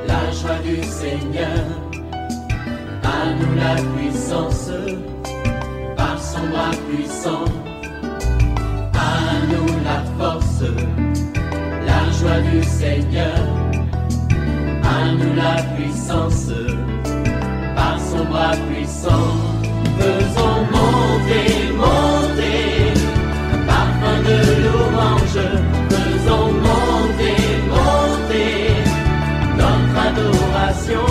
la joie du Seigneur. À nous la puissance, par son bras puissant. À nous la force, la joie du Seigneur. À nous la puissance, par son bras puissant. Faisons monter, monter, un parfum de louange. Faisons monter, monter, notre adoration.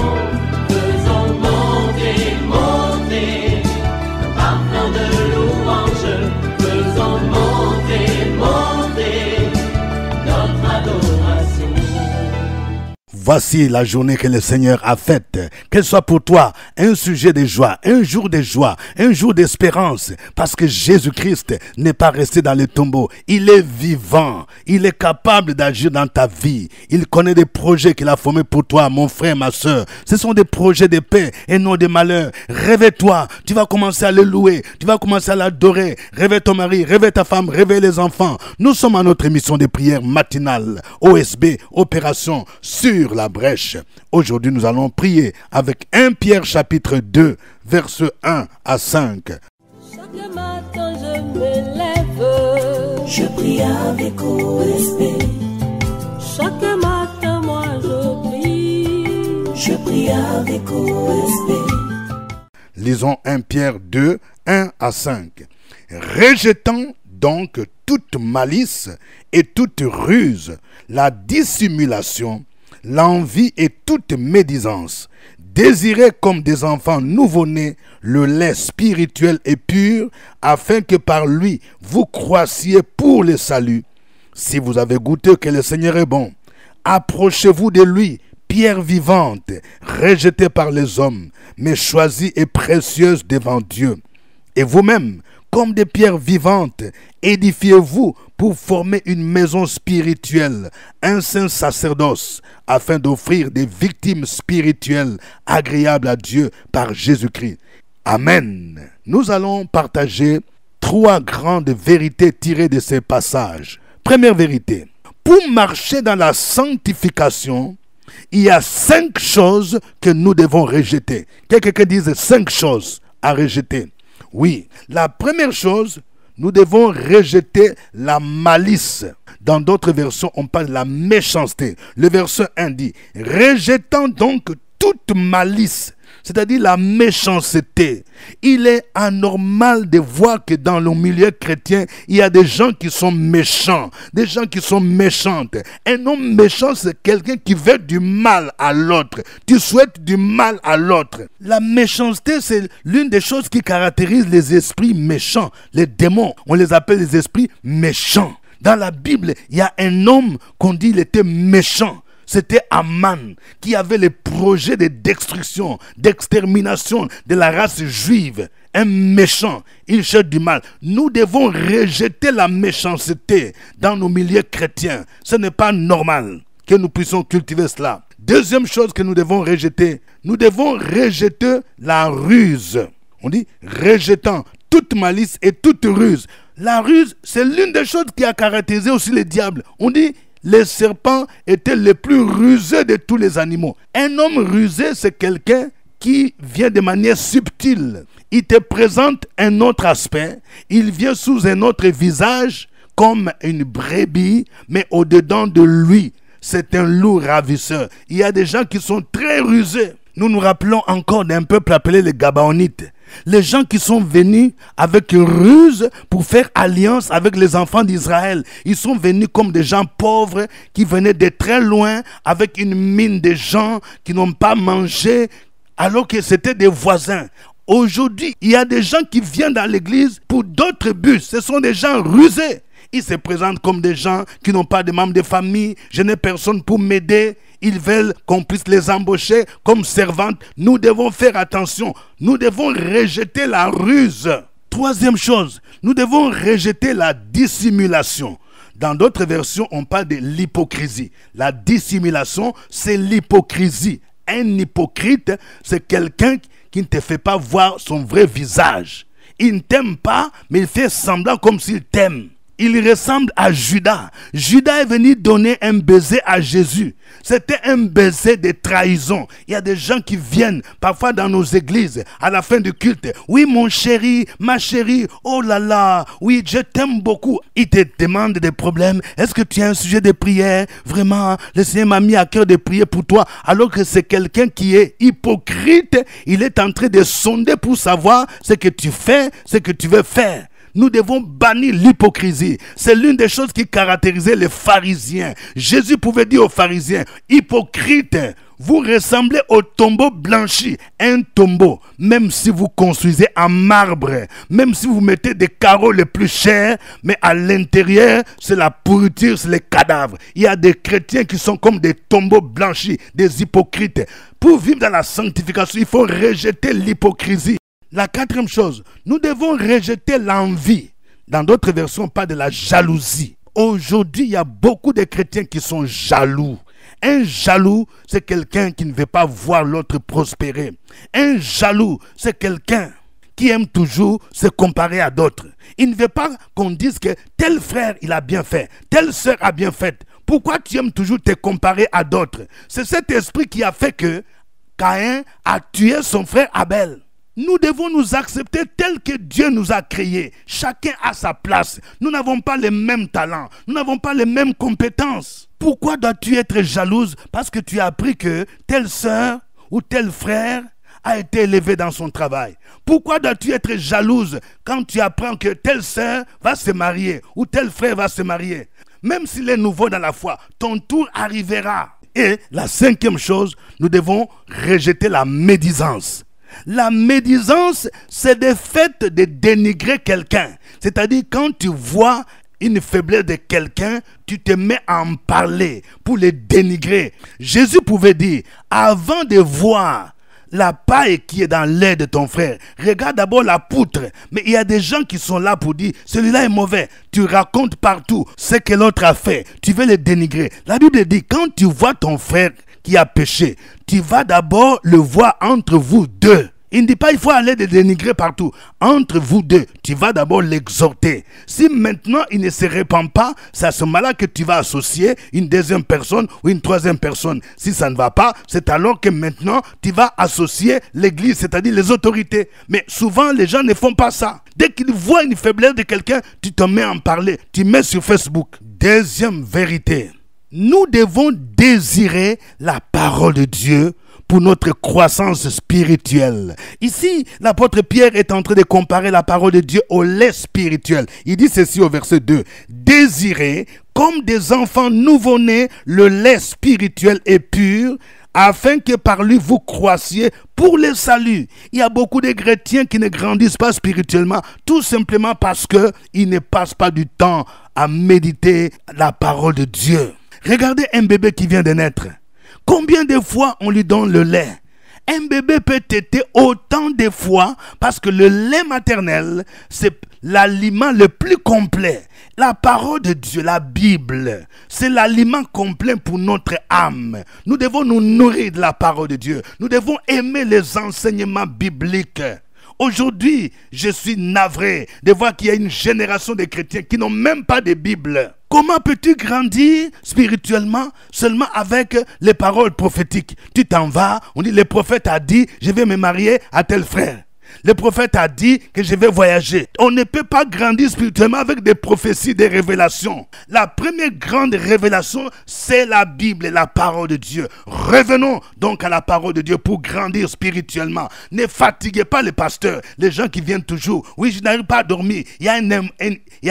Faisons monter, monter, un parfum de louange. Faisons monter, monter, notre adoration. Voici la journée que le Seigneur a faite. Qu'elle soit pour toi un sujet de joie, un jour d'espérance. Parce que Jésus-Christ n'est pas resté dans le tombeau. Il est vivant. Il est capable d'agir dans ta vie. Il connaît des projets qu'il a formés pour toi, mon frère, ma soeur. Ce sont des projets de paix et non de malheur. Réveille-toi. Tu vas commencer à le louer. Tu vas commencer à l'adorer. Réveille ton mari, réveille ta femme, réveille les enfants. Nous sommes à notre émission de prière matinale. OSB, Opération sur la brèche. Aujourd'hui, nous allons prier avec 1 Pierre chapitre 2, versets 1 à 5. Chaque matin, je me lève. Je prie avec OSB. Chaque matin, moi, je prie. Je prie avec OSB. Lisons 1 Pierre 2, 1 à 5. Rejetant donc toute malice et toute ruse, la dissimulation, l'envie et toute médisance. Désirez comme des enfants nouveau-nés le lait spirituel et pur, afin que par lui vous croissiez pour le salut. Si vous avez goûté que le Seigneur est bon, approchez-vous de lui, pierre vivante, rejetée par les hommes, mais choisie et précieuse devant Dieu. Et vous-même, comme des pierres vivantes, édifiez-vous pour former une maison spirituelle, un saint sacerdoce, afin d'offrir des victimes spirituelles agréables à Dieu par Jésus-Christ. Amen. Nous allons partager 3 grandes vérités tirées de ces passages. Première vérité, pour marcher dans la sanctification, il y a 5 choses que nous devons rejeter. Quelqu'un dise 5 choses à rejeter. Oui, la première chose, nous devons rejeter la malice. Dans d'autres versions, on parle de la méchanceté. Le verset 1 dit, rejetant donc toute malice, c'est-à-dire la méchanceté. Il est anormal de voir que dans le milieu chrétien, il y a des gens qui sont méchants, des gens qui sont méchantes. Un homme méchant, c'est quelqu'un qui veut du mal à l'autre. Tu souhaites du mal à l'autre. La méchanceté, c'est l'une des choses qui caractérise les esprits méchants. Les démons, on les appelle les esprits méchants. Dans la Bible, il y a un homme qu'on dit il était méchant. C'était Aman qui avait les projets de destruction, d'extermination de la race juive. Un méchant, il cherche du mal. Nous devons rejeter la méchanceté dans nos milieux chrétiens. Ce n'est pas normal que nous puissions cultiver cela. Deuxième chose que nous devons rejeter la ruse. On dit rejetant toute malice et toute ruse. La ruse, c'est l'une des choses qui a caractérisé aussi le diable. On dit les serpents étaient les plus rusés de tous les animaux. Un homme rusé, c'est quelqu'un qui vient de manière subtile. Il te présente un autre aspect. Il vient sous un autre visage, comme une brebis, mais au-dedans de lui, c'est un loup ravisseur. Il y a des gens qui sont très rusés. Nous nous rappelons encore d'un peuple appelé les Gabaonites. Les gens qui sont venus avec ruse pour faire alliance avec les enfants d'Israël. Ils sont venus comme des gens pauvres qui venaient de très loin avec une mine de gens qui n'ont pas mangé alors que c'était des voisins. Aujourd'hui, il y a des gens qui viennent dans l'église pour d'autres buts. Ce sont des gens rusés. Ils se présentent comme des gens qui n'ont pas de membres de famille. Je n'ai personne pour m'aider. Ils veulent qu'on puisse les embaucher comme servantes. Nous devons faire attention. Nous devons rejeter la ruse. Troisième chose, nous devons rejeter la dissimulation. Dans d'autres versions, on parle de l'hypocrisie. La dissimulation, c'est l'hypocrisie. Un hypocrite, c'est quelqu'un qui ne te fait pas voir son vrai visage. Il ne t'aime pas, mais il fait semblant comme s'il t'aime. Il ressemble à Judas. Judas est venu donner un baiser à Jésus. C'était un baiser de trahison. Il y a des gens qui viennent parfois dans nos églises à la fin du culte. Oui, mon chéri, ma chérie, oh là là, oui, je t'aime beaucoup. Ils te demandent des problèmes. Est-ce que tu as un sujet de prière? Vraiment, le Seigneur m'a mis à cœur de prier pour toi. Alors que c'est quelqu'un qui est hypocrite. Il est en train de sonder pour savoir ce que tu fais, ce que tu veux faire. Nous devons bannir l'hypocrisie. C'est l'une des choses qui caractérisait les pharisiens. Jésus pouvait dire aux pharisiens, hypocrites, vous ressemblez au tombeau blanchi. Un tombeau, même si vous construisez en marbre, même si vous mettez des carreaux les plus chers, mais à l'intérieur, c'est la pourriture, c'est les cadavres. Il y a des chrétiens qui sont comme des tombeaux blanchis, des hypocrites. Pour vivre dans la sanctification, il faut rejeter l'hypocrisie. La quatrième chose, nous devons rejeter l'envie. Dans d'autres versions, on parle de la jalousie. Aujourd'hui, il y a beaucoup de chrétiens qui sont jaloux. Un jaloux, c'est quelqu'un qui ne veut pas voir l'autre prospérer. Un jaloux, c'est quelqu'un qui aime toujours se comparer à d'autres. Il ne veut pas qu'on dise que tel frère, il a bien fait, telle sœur a bien fait. Pourquoi tu aimes toujours te comparer à d'autres? C'est cet esprit qui a fait que Caïn a tué son frère Abel. Nous devons nous accepter tel que Dieu nous a créés. Chacun a sa place. Nous n'avons pas les mêmes talents. Nous n'avons pas les mêmes compétences. Pourquoi dois-tu être jalouse? Parce que tu as appris que telle sœur ou tel frère a été élevé dans son travail. Pourquoi dois-tu être jalouse quand tu apprends que telle sœur va se marier ou tel frère va se marier? Même s'il est nouveau dans la foi, ton tour arrivera. Et la cinquième chose, nous devons rejeter la médisance. La médisance, c'est le fait de dénigrer quelqu'un. C'est-à-dire quand tu vois une faiblesse de quelqu'un, tu te mets à en parler pour le dénigrer. Jésus pouvait dire, avant de voir la paille qui est dans l'aile de ton frère, regarde d'abord la poutre. Mais il y a des gens qui sont là pour dire, celui-là est mauvais. Tu racontes partout ce que l'autre a fait. Tu veux le dénigrer. La Bible dit, quand tu vois ton frère qui a péché, tu vas d'abord le voir entre vous deux. Il ne dit pas il faut aller le dénigrer partout. Entre vous deux, tu vas d'abord l'exhorter. Si maintenant il ne se répand pas, c'est à ce moment-là que tu vas associer une deuxième personne ou une troisième personne. Si ça ne va pas, c'est alors que maintenant tu vas associer l'église, c'est-à-dire les autorités. Mais souvent les gens ne font pas ça. Dès qu'ils voient une faiblesse de quelqu'un, tu te mets à en parler. Tu mets sur Facebook. Deuxième vérité. Nous devons désirer la parole de Dieu pour notre croissance spirituelle. Ici, l'apôtre Pierre est en train de comparer la parole de Dieu au lait spirituel. Il dit ceci au verset 2. Désirez, comme des enfants nouveau-nés, le lait spirituel et pur, afin que par lui vous croissiez pour le salut. Il y a beaucoup de chrétiens qui ne grandissent pas spirituellement, tout simplement parce qu'ils ne passent pas du temps à méditer la parole de Dieu. Regardez un bébé qui vient de naître. Combien de fois on lui donne le lait? Un bébé peut téter autant de fois parce que le lait maternel, c'est l'aliment le plus complet. La parole de Dieu, la Bible, c'est l'aliment complet pour notre âme. Nous devons nous nourrir de la parole de Dieu. Nous devons aimer les enseignements bibliques. Aujourd'hui, je suis navré de voir qu'il y a une génération de chrétiens qui n'ont même pas de Bible. Comment peux-tu grandir spirituellement seulement avec les paroles prophétiques? Tu t'en vas, on dit le prophète a dit, je vais me marier à tel frère. Le prophète a dit que je vais voyager. On ne peut pas grandir spirituellement avec des prophéties, des révélations. La première grande révélation, c'est la Bible et la parole de Dieu. Revenons donc à la parole de Dieu pour grandir spirituellement. Ne fatiguez pas les pasteurs, les gens qui viennent toujours. Oui, je n'arrive pas à dormir. Il y a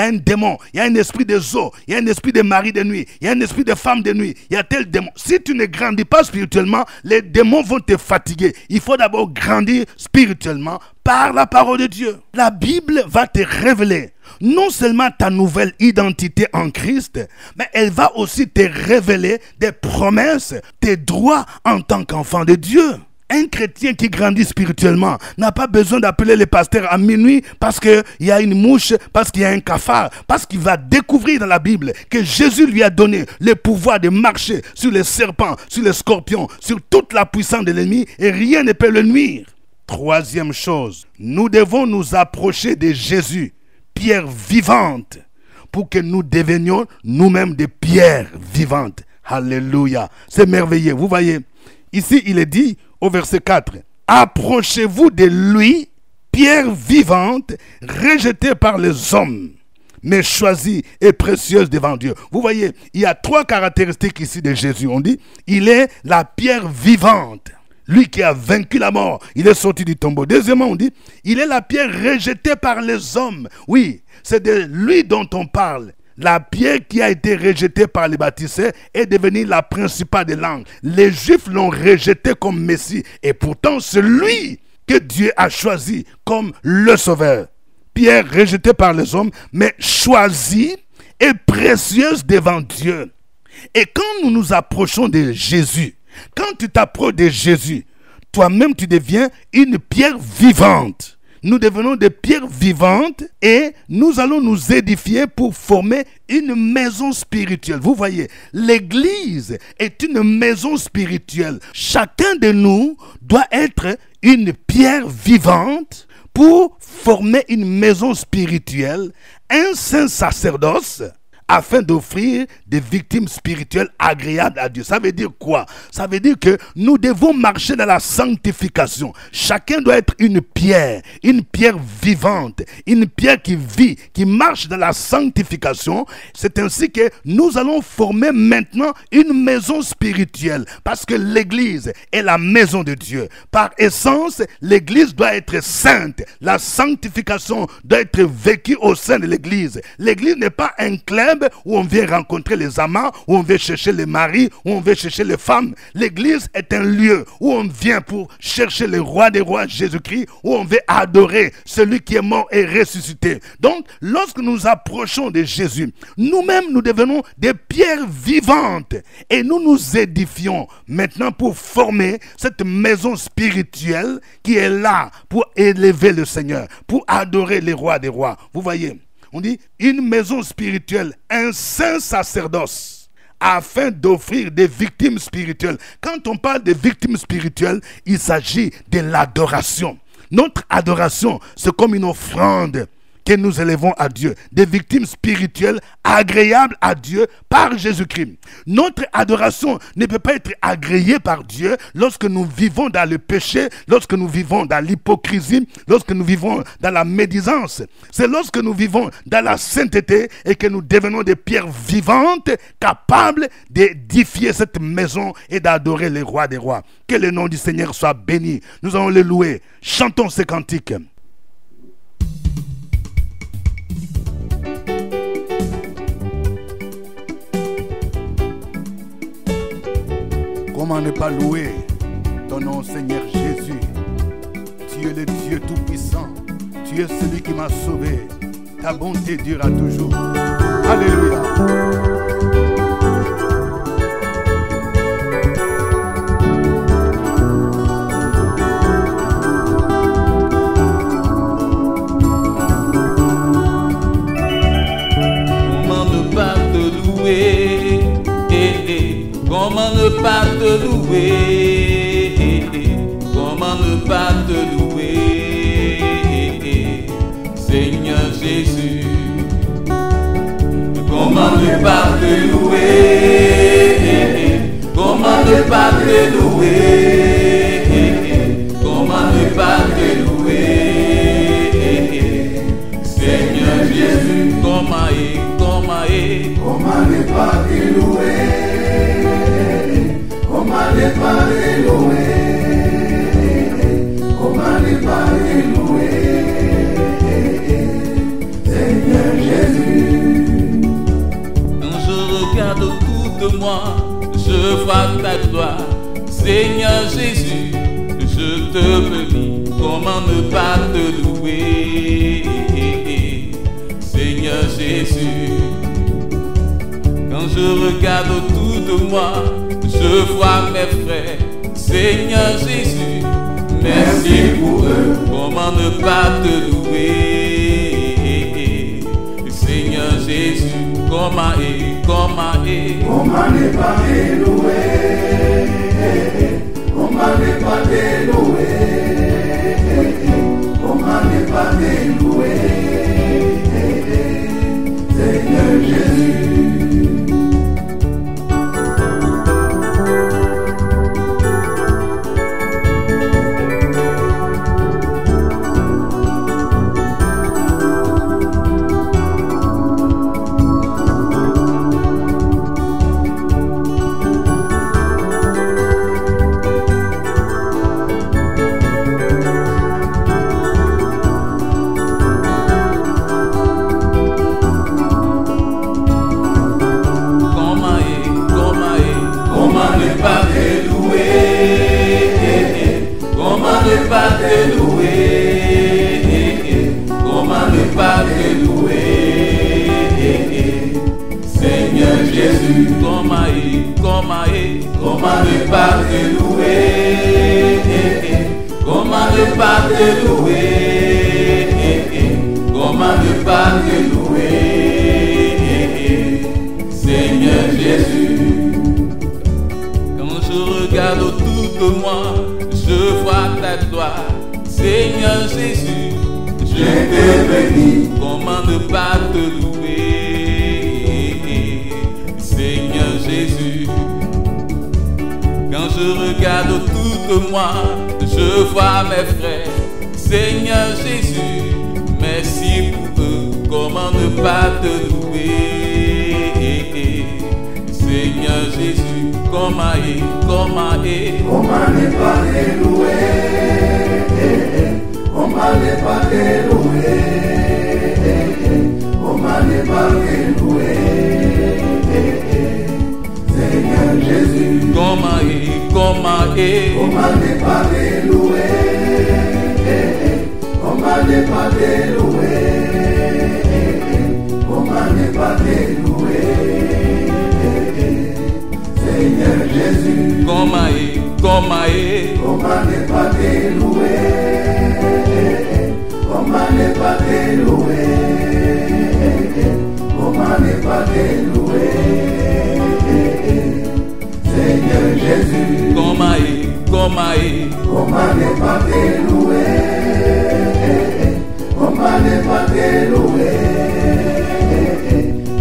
un démon, il y a un esprit de zoo, il y a un esprit de mari de nuit, il y a un esprit de femme de nuit, il y a tel démon. Si tu ne grandis pas spirituellement, les démons vont te fatiguer. Il faut d'abord grandir spirituellement par la parole de Dieu. La Bible va te révéler non seulement ta nouvelle identité en Christ, mais elle va aussi te révéler des promesses, tes droits en tant qu'enfant de Dieu. Un chrétien qui grandit spirituellement n'a pas besoin d'appeler les pasteurs à minuit parce qu'il y a une mouche, parce qu'il y a un cafard, parce qu'il va découvrir dans la Bible que Jésus lui a donné le pouvoir de marcher sur les serpents, sur les scorpions, sur toute la puissance de l'ennemi et rien ne peut le nuire. Troisième chose, nous devons nous approcher de Jésus, pierre vivante, pour que nous devenions nous-mêmes des pierres vivantes. Alléluia. C'est merveilleux. Vous voyez, ici il est dit au verset 4, approchez-vous de lui, pierre vivante, rejetée par les hommes, mais choisie et précieuse devant Dieu. Vous voyez, il y a 3 caractéristiques ici de Jésus. On dit, il est la pierre vivante. Lui qui a vaincu la mort, il est sorti du tombeau. Deuxièmement, on dit, il est la pierre rejetée par les hommes. Oui, c'est de lui dont on parle. La pierre qui a été rejetée par les baptisés est devenue la principale des langues. Les Juifs l'ont rejeté comme Messie. Et pourtant, c'est lui que Dieu a choisi comme le Sauveur. Pierre rejetée par les hommes, mais choisie et précieuse devant Dieu. Et quand nous nous approchons de Jésus, quand tu t'approches de Jésus, toi-même tu deviens une pierre vivante. Nous devenons des pierres vivantes et nous allons nous édifier pour former une maison spirituelle. Vous voyez, l'Église est une maison spirituelle. Chacun de nous doit être une pierre vivante pour former une maison spirituelle, un saint sacerdoce, afin d'offrir des victimes spirituelles agréables à Dieu. Ça veut dire quoi? Ça veut dire que nous devons marcher dans la sanctification. Chacun doit être une pierre vivante, une pierre qui vit, qui marche dans la sanctification. C'est ainsi que nous allons former maintenant une maison spirituelle, parce que l'Église est la maison de Dieu. Par essence, l'Église doit être sainte. La sanctification doit être vécue au sein de l'Église. L'Église n'est pas un club où on vient rencontrer les amants, où on vient chercher les maris, où on vient chercher les femmes. L'Église est un lieu où on vient pour chercher le roi des rois, Jésus-Christ, où on veut adorer celui qui est mort et ressuscité. Donc, lorsque nous approchons de Jésus, nous-mêmes nous devenons des pierres vivantes et nous nous édifions maintenant pour former cette maison spirituelle qui est là pour élever le Seigneur, pour adorer les rois des rois. Vous voyez, on dit une maison spirituelle, un saint sacerdoce, afin d'offrir des victimes spirituelles. Quand on parle de victimes spirituelles, il s'agit de l'adoration. Notre adoration, c'est comme une offrande que nous élevons à Dieu, des victimes spirituelles agréables à Dieu par Jésus-Christ. Notre adoration ne peut pas être agréée par Dieu lorsque nous vivons dans le péché, lorsque nous vivons dans l'hypocrisie, lorsque nous vivons dans la médisance. C'est lorsque nous vivons dans la sainteté et que nous devenons des pierres vivantes capables d'édifier cette maison et d'adorer les rois des rois. Que le nom du Seigneur soit béni. Nous allons le louer. Chantons ces cantiques. Comment ne pas louer ton nom, Seigneur Jésus? Tu es le Dieu Tout-Puissant. Tu es celui qui m'a sauvé. Ta bonté durera toujours. Alléluia. Comment ne pas te louer? Comment ne pas te louer? Seigneur Jésus. Comment ne pas te louer? Comment ne pas te louer? Comment ne pas te louer? Seigneur Jésus. Comment ne pas te louer? Comment ne pas te louer? Comment ne pas te louer? Seigneur Jésus. Quand je regarde autour de moi, je vois ta gloire. Seigneur Jésus, je te bénis. Comment ne pas te louer? Seigneur Jésus. Quand je regarde autour de moi, je vois mes frères, Seigneur Jésus, merci pour eux. Comment ne pas te louer? Seigneur Jésus, comment ne pas te louer? Comment ne pas te louer? Comment ne pas te louer? Seigneur comment ne pas te louer, comment ne pas te louer, comment ne pas te louer, Seigneur Jésus. Quand je regarde autour de moi, je vois ta gloire, Seigneur Jésus, je te bénis. Comment ne pas te louer, Seigneur Jésus. Quand je regarde autour de moi, je vois mes frères, Seigneur Jésus, merci pour eux. Comment ne pas te louer, Seigneur Jésus. Comment ne pas te louer, comment ne pas te louer, comment ne pas te louer, Seigneur Jésus. Comment ne pas te louer, comment ne pas te louer, comment ne pas te louer, Seigneur Jésus. Comment ne pas te louer, comment ne pas te louer, comment ne pas te louer, Seigneur Jésus. Comment ne pas te louer, comment ne pas te louer,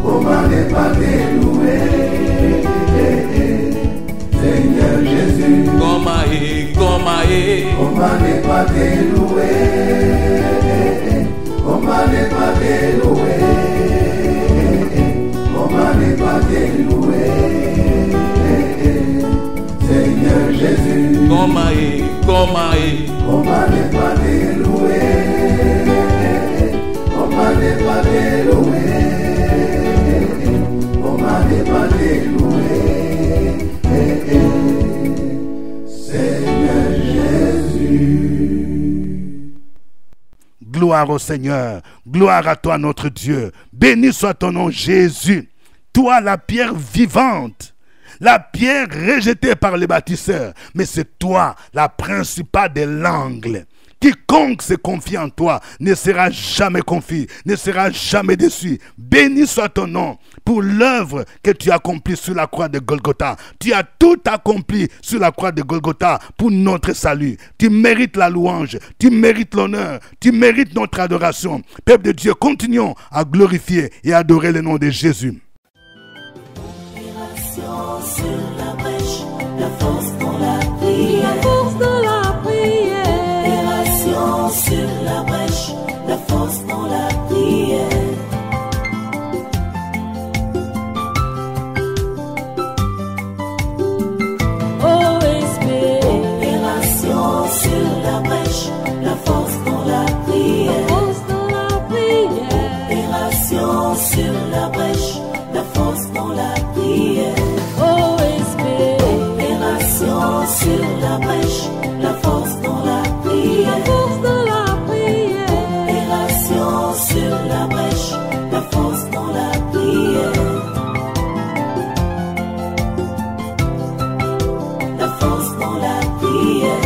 comment ne pas te louer, Seigneur Jésus. Comment ne pas te louer, comment ne pas te louer, comment ne pas te louer, Seigneur Jésus. Comment ne pas te louer, comment ne pas te louer, comment ne pas te louer, Seigneur Jésus. Gloire au Seigneur, gloire à toi notre Dieu. Béni soit ton nom Jésus. Toi la pierre vivante, la pierre rejetée par les bâtisseurs, mais c'est toi la principale de l'angle. Quiconque se confie en toi ne sera jamais confus, ne sera jamais déçu. Béni soit ton nom pour l'œuvre que tu as accomplie sur la croix de Golgotha. Tu as tout accompli sur la croix de Golgotha pour notre salut. Tu mérites la louange, tu mérites l'honneur, tu mérites notre adoration. Peuple de Dieu, continuons à glorifier et adorer le nom de Jésus. Sur la brèche, la force dans la prière, la force dans la prière. Opération sur la brèche, la force dans la prière. OSB. Opération sur la brèche, la force dans la prière, la force dans la prière. Opération sur la brèche, la force dans la prière. Sur la brèche, la force dans la prière, la force dans la prière. Opération sur la brèche, la force dans la prière, la force dans la prière.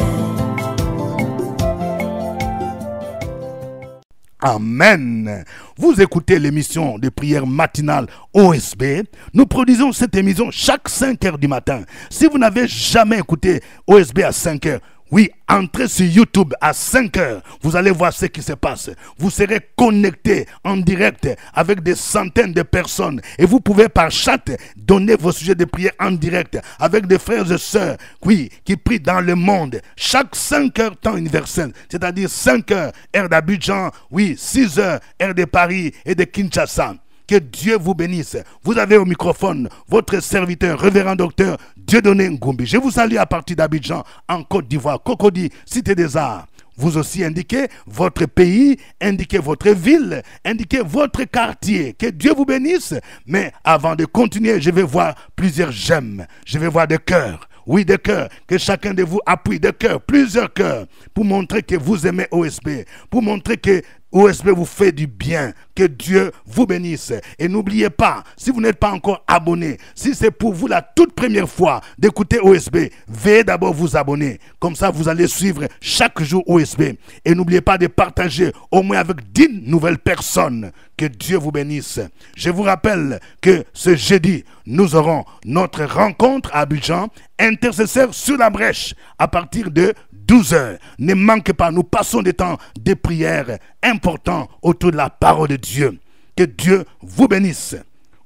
Amen. Vous écoutez l'émission de prière matinale OSB. Nous produisons cette émission chaque 5 heures du matin. Si vous n'avez jamais écouté OSB à 5 heures, oui, entrez sur YouTube à 5 heures. Vous allez voir ce qui se passe. Vous serez connecté en direct avec des centaines de personnes. Et vous pouvez par chat donner vos sujets de prière en direct avec des frères et sœurs, oui, qui prient dans le monde. Chaque 5 heures temps universel, c'est-à-dire 5 heures heure d'Abidjan, oui, 6 heures heure de Paris et de Kinshasa. Que Dieu vous bénisse. Vous avez au microphone votre serviteur, révérend docteur Dieudonné Ngumbi. Je vous salue à partir d'Abidjan, en Côte d'Ivoire, Cocody, Cité des Arts. Vous aussi indiquez votre pays, indiquez votre ville, indiquez votre quartier. Que Dieu vous bénisse. Mais avant de continuer, je vais voir plusieurs j'aime. Je vais voir des cœurs. Oui, des cœurs, que chacun de vous appuie des cœurs, plusieurs cœurs, pour montrer que vous aimez OSB, pour montrer que OSB vous fait du bien. Que Dieu vous bénisse. Et n'oubliez pas, si vous n'êtes pas encore abonné, si c'est pour vous la toute première fois d'écouter OSB, veuillez d'abord vous abonner. Comme ça, vous allez suivre chaque jour OSB. Et n'oubliez pas de partager au moins avec 10 nouvelles personnes. Que Dieu vous bénisse. Je vous rappelle que ce jeudi, nous aurons notre rencontre à Abidjan, intercesseur sur la brèche, à partir de 12h. Ne manquez pas, nous passons des temps de prière importants autour de la parole de Dieu. Que Dieu vous bénisse.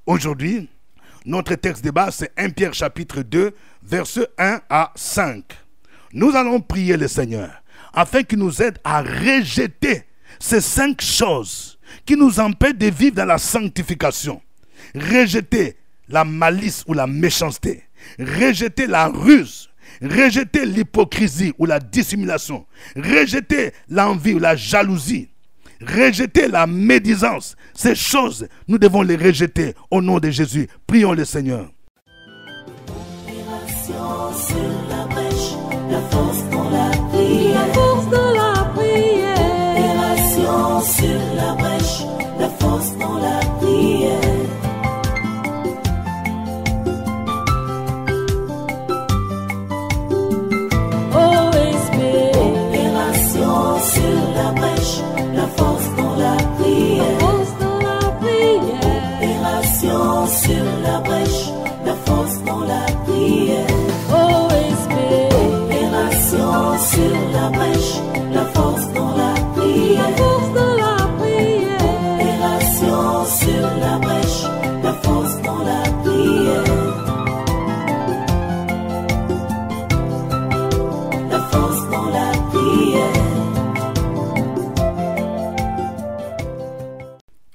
Aujourd'hui, notre texte de base, c'est 1 Pierre chapitre 2, versets 1 à 5. Nous allons prier le Seigneur afin qu'il nous aide à rejeter ces 5 choses qui nous empêchent de vivre dans la sanctification. Rejeter la malice ou la méchanceté. Rejeter la ruse. Rejeter l'hypocrisie ou la dissimulation. Rejeter l'envie ou la jalousie. Rejeter la médisance. Ces choses, nous devons les rejeter au nom de Jésus. Prions le Seigneur. Sur la brèche, la force dans la prière. La force dans la prière. Opération sur la brèche, la force dans la prière. OSB. Opération sur la brèche, la force dans la prière. Force dans la prière. Opération sur la brèche, la force dans la prière. OSB. Opération sur la brèche, la force dans la prière. La force dans la prière. Opération sur la brèche, la force dans la prière. La force dans la prière.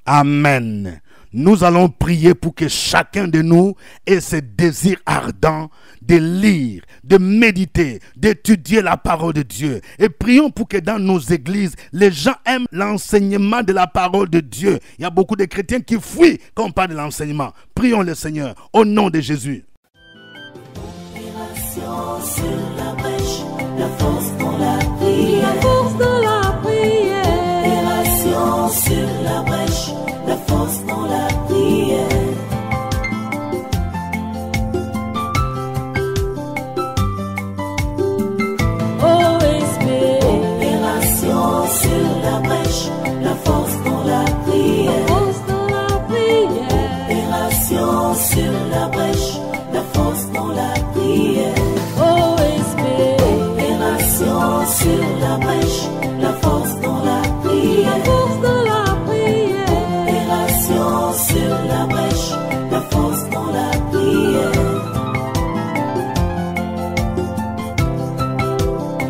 Amen. Nous allons prier pour que chacun de nous ait ce désir ardent de lire, de méditer, d'étudier la parole de Dieu. Et prions pour que dans nos églises, les gens aiment l'enseignement de la parole de Dieu. Il y a beaucoup de chrétiens qui fuient quand on parle de l'enseignement. Prions le Seigneur au nom de Jésus. Opération sur la brèche, la force dans la prière. La force dans la prière. Opération sur la brèche, la force dans la prière. OSB. Opération sur la brèche, la force dans la prière. Force dans la prière. Opération sur la brèche, la force dans la prière. OSB. Opération sur la brèche, la force dans la prière. La force dans la prière. Opération sur la brèche, la force dans la prière.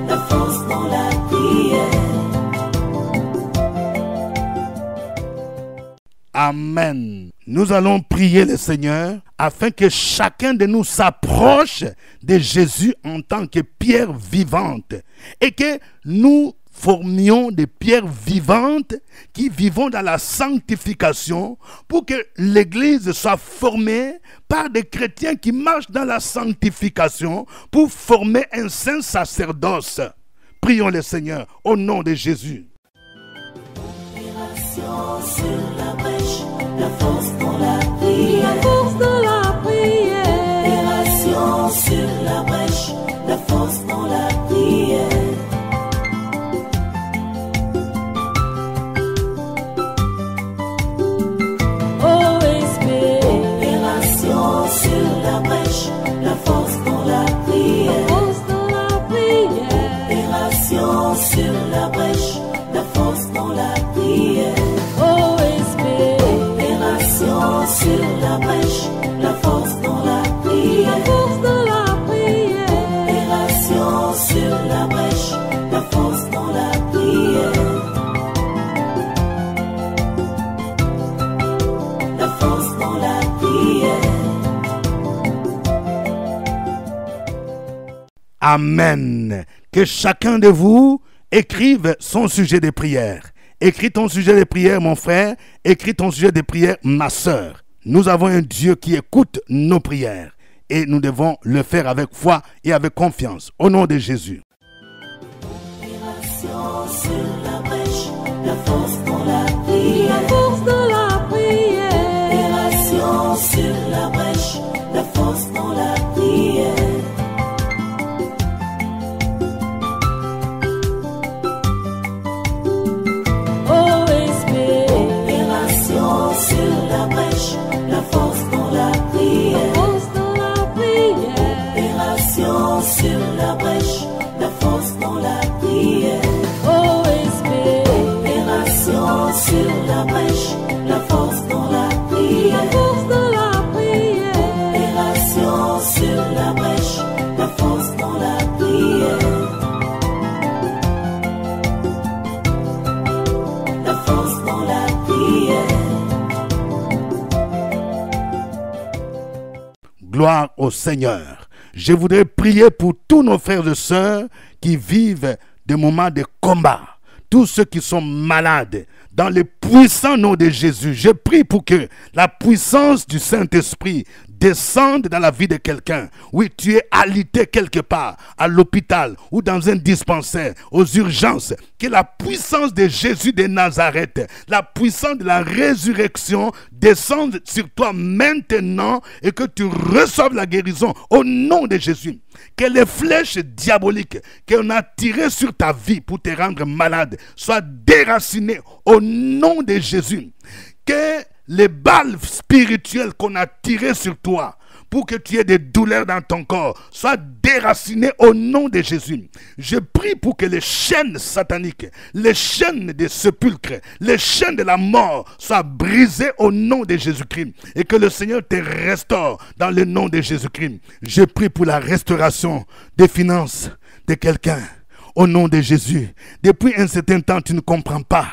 La force dans la prière. Amen. Nous allons prier le Seigneur afin que chacun de nous s'approche de Jésus en tant que pierre vivante et que nous formions des pierres vivantes qui vivons dans la sanctification pour que l'Église soit formée par des chrétiens qui marchent dans la sanctification pour former un saint sacerdoce. Prions le Seigneur au nom de Jésus. Opération sur la brèche, la force dans la prière. La force dans la prière. Opération sur la brèche, la force dans la prière. OSB. Opération sur la brèche, la force dans la prière. La force dans la prière. Opération sur la brèche, la force dans la prière. OSB. Opération sur la brèche, la force dans la prière. La force dans la prière. Opération sur la brèche, la force dans la prière. La force dans la prière. Amen. Que chacun de vous écrive son sujet de prière. Écris ton sujet de prière, mon frère. Écris ton sujet de prière, ma sœur. Nous avons un Dieu qui écoute nos prières. Et nous devons le faire avec foi et avec confiance. Au nom de Jésus. Opération sur la brèche, la force dans force dans la prière. OSB, opération sur la brèche, la force dans la prière. Opération sur la brèche, la force dans la prière. OSB, opération sur la brèche, la force dans la prière. Opération sur la brèche, la force dans la prière. La force dans la prière. Gloire au Seigneur. Je voudrais prier pour tous nos frères et sœurs qui vivent des moments de combat. Tous ceux qui sont malades, dans le puissant nom de Jésus, je prie pour que la puissance du Saint-Esprit descende dans la vie de quelqu'un. Oui, tu es alité quelque part, à l'hôpital ou dans un dispensaire, aux urgences. Que la puissance de Jésus de Nazareth, la puissance de la résurrection descende sur toi maintenant et que tu reçoives la guérison au nom de Jésus. Que les flèches diaboliques qu'on a tirées sur ta vie pour te rendre malade soient déracinées au nom de Jésus. Que les balles spirituelles qu'on a tirées sur toi pour que tu aies des douleurs dans ton corps soient déracinées au nom de Jésus. Je prie pour que les chaînes sataniques, les chaînes des sépulcres, les chaînes de la mort soient brisées au nom de Jésus-Christ et que le Seigneur te restaure dans le nom de Jésus-Christ. Je prie pour la restauration des finances de quelqu'un au nom de Jésus. Depuis un certain temps, tu ne comprends pas.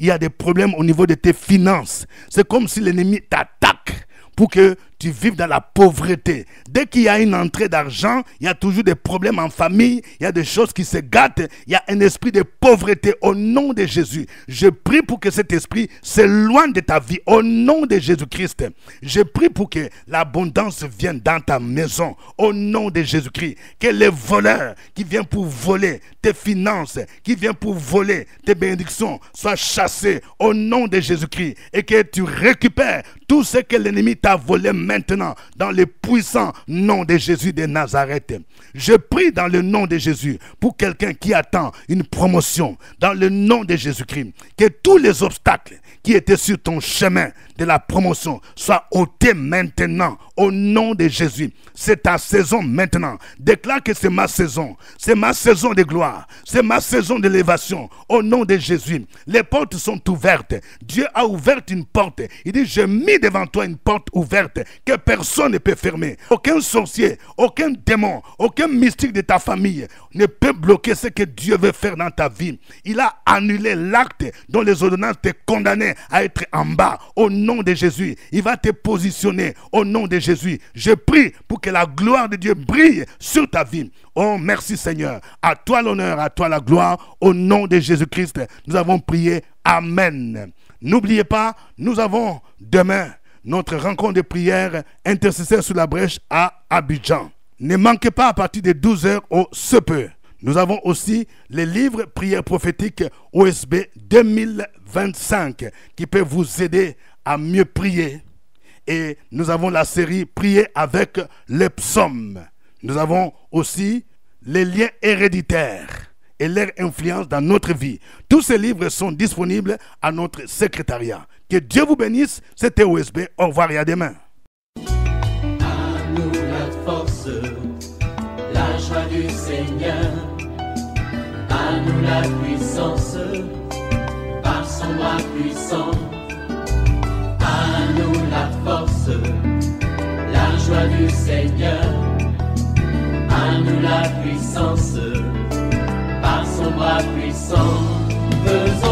Il y a des problèmes au niveau de tes finances. C'est comme si l'ennemi t'attaque pour que tu vives dans la pauvreté. Dès qu'il y a une entrée d'argent, il y a toujours des problèmes en famille, il y a des choses qui se gâtent, il y a un esprit de pauvreté au nom de Jésus. Je prie pour que cet esprit s'éloigne de ta vie au nom de Jésus-Christ. Je prie pour que l'abondance vienne dans ta maison au nom de Jésus-Christ. Que les voleurs qui viennent pour voler tes finances, qui viennent pour voler tes bénédictions, soient chassés au nom de Jésus-Christ et que tu récupères tout ce que l'ennemi t'a volé maintenant dans le puissant nom de Jésus de Nazareth. Je prie dans le nom de Jésus pour quelqu'un qui attend une promotion dans le nom de Jésus-Christ. Que tous les obstacles qui étaient sur ton chemin de la promotion soient ôtés maintenant au nom de Jésus. C'est ta saison maintenant. Déclare que c'est ma saison. C'est ma saison de gloire. C'est ma saison d'élévation au nom de Jésus. Les portes sont ouvertes. Dieu a ouvert une porte. Il dit, j'ai mis devant toi une porte ouverte que personne ne peut fermer. Aucun sorcier, aucun démon, aucun mystique de ta famille ne peut bloquer ce que Dieu veut faire dans ta vie. Il a annulé l'acte dont les ordonnances te condamnaient à être en bas au nom de Jésus. Il va te positionner au nom de Jésus. Je prie pour que la gloire de Dieu brille sur ta vie. Oh, merci Seigneur. À toi l'honneur, à toi la gloire. Au nom de Jésus-Christ, nous avons prié. Amen. N'oubliez pas, nous avons demain notre rencontre de prière intercesseur sur la brèche à Abidjan. Ne manquez pas à partir de 12h au CEPE. Nous avons aussi les livres prières prophétiques OSB 2025 qui peuvent vous aider à mieux prier. Et nous avons la série Prier avec les psaumes. Nous avons aussi les liens héréditaires et leur influence dans notre vie. Tous ces livres sont disponibles à notre secrétariat. Que Dieu vous bénisse. C'était OSB. Au revoir et à demain. À nous la force, la joie du Seigneur. À nous la puissance, par son bras puissant. À nous la force, la joie du Seigneur. À nous la puissance, par son bras puissant. Faisons